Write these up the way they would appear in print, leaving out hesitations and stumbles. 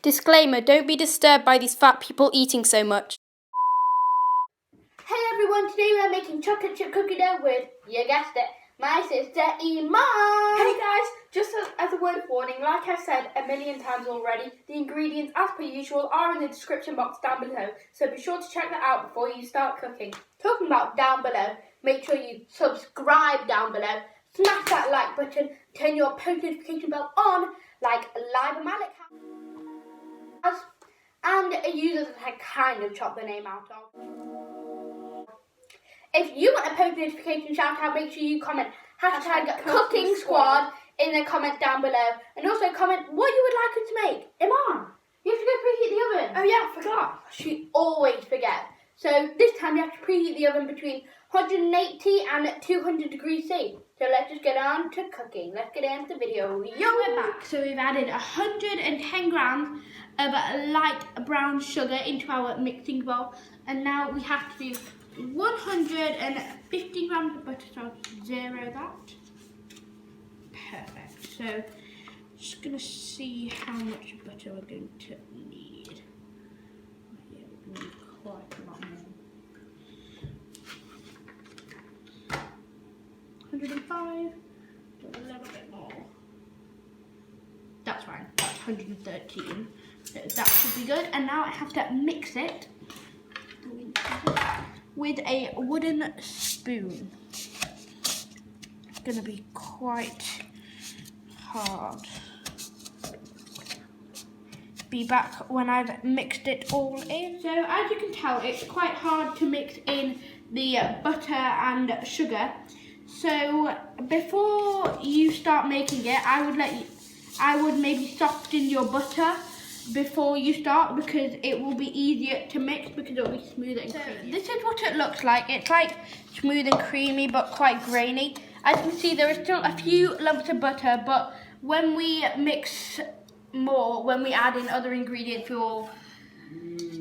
Disclaimer, don't be disturbed by these fat people eating so much. Hey everyone, today we are making chocolate chip cookie dough with, you guessed it, my sister Iman. Hey guys, just as a word of warning, like I've said a million times already, the ingredients as per usual are in the description box down below, so be sure to check that out before you start cooking. Talking about down below, make sure you subscribe down below, smash that like button, turn your post notification bell on like Live Malik has, and use as I kind of chop the name out of. If you want a post notification shout out, make sure you comment hashtag cooking squad in the comment down below, and also comment what you would like us to make. Iman, you have to go preheat the oven. Oh yeah, I forgot. She always forgets. So this time you have to preheat the oven between 180 and 200 degrees C. So let's just get on to cooking. Let's get into the video. We're back. So we've added 110 grams of light brown sugar into our mixing bowl, and now we have to do 150 grams of butter, so I'll zero that. Perfect. So just gonna see how much butter we're going to need. Yeah, we're going to need quite a lot more. 105, a little bit more. That's fine, that's 113. So that should be good. And now I have to mix it with a wooden spoon. It's gonna be quite hard. Be back when I've mixed it all in. So as you can tell, it's quite hard to mix in the butter and sugar. So before you start making it, I would maybe soften your butter before you start, because it will be easier to mix, because it will be smoother and creamy. This is what it looks like. It's like smooth and creamy but quite grainy. As you can see, there are still a few lumps of butter, but when we mix more, when we add in other ingredients, we'll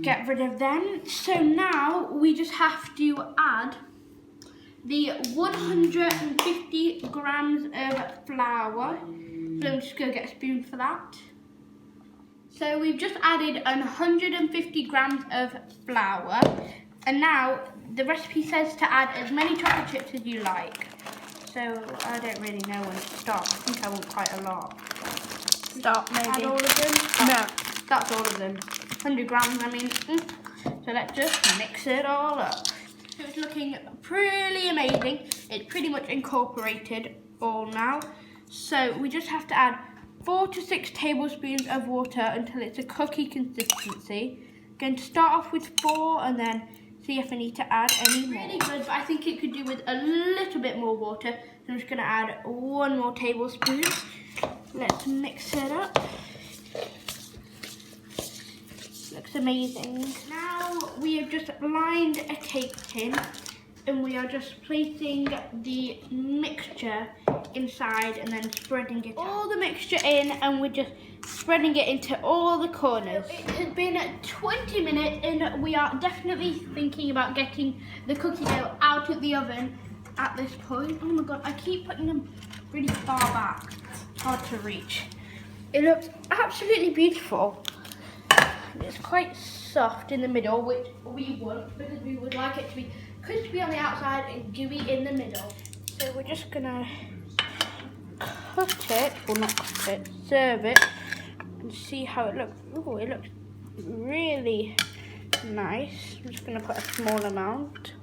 get rid of them. So now we just have to add the 150 grams of flour. So I'm just going to get a spoon for that. So we've just added 150 grams of flour, and now the recipe says to add as many chocolate chips as you like. So I don't really know when to start. I think I want quite a lot. Start maybe. Add all of them? No. That's all of them. 100 grams, I mean. So let's just mix it all up. So it's looking pretty amazing. It's pretty much incorporated all now. So we just have to add 4 to 6 tablespoons of water until it's a cookie consistency. Going to start off with 4 and then see if I need to add any more. Really good, but I think it could do with a little bit more water. So I'm just going to add 1 more tablespoon. Let's mix it up. Looks amazing. Now we have just lined a cake tin, and we are just placing the mixture inside and then spreading it all the mixture in, and we're just spreading it into all the corners. It has been 20 minutes and we are definitely thinking about getting the cookie dough out of the oven at this point. Oh my god, I keep putting them really far back. It's hard to reach. It looks absolutely beautiful. It's quite soft in the middle, which we want because we would like it to be crispy on the outside and gooey in the middle. So we're just gonna cut it, or not cut it, serve it, and see how it looks. Oh, it looks really nice. I'm just gonna put a small amount.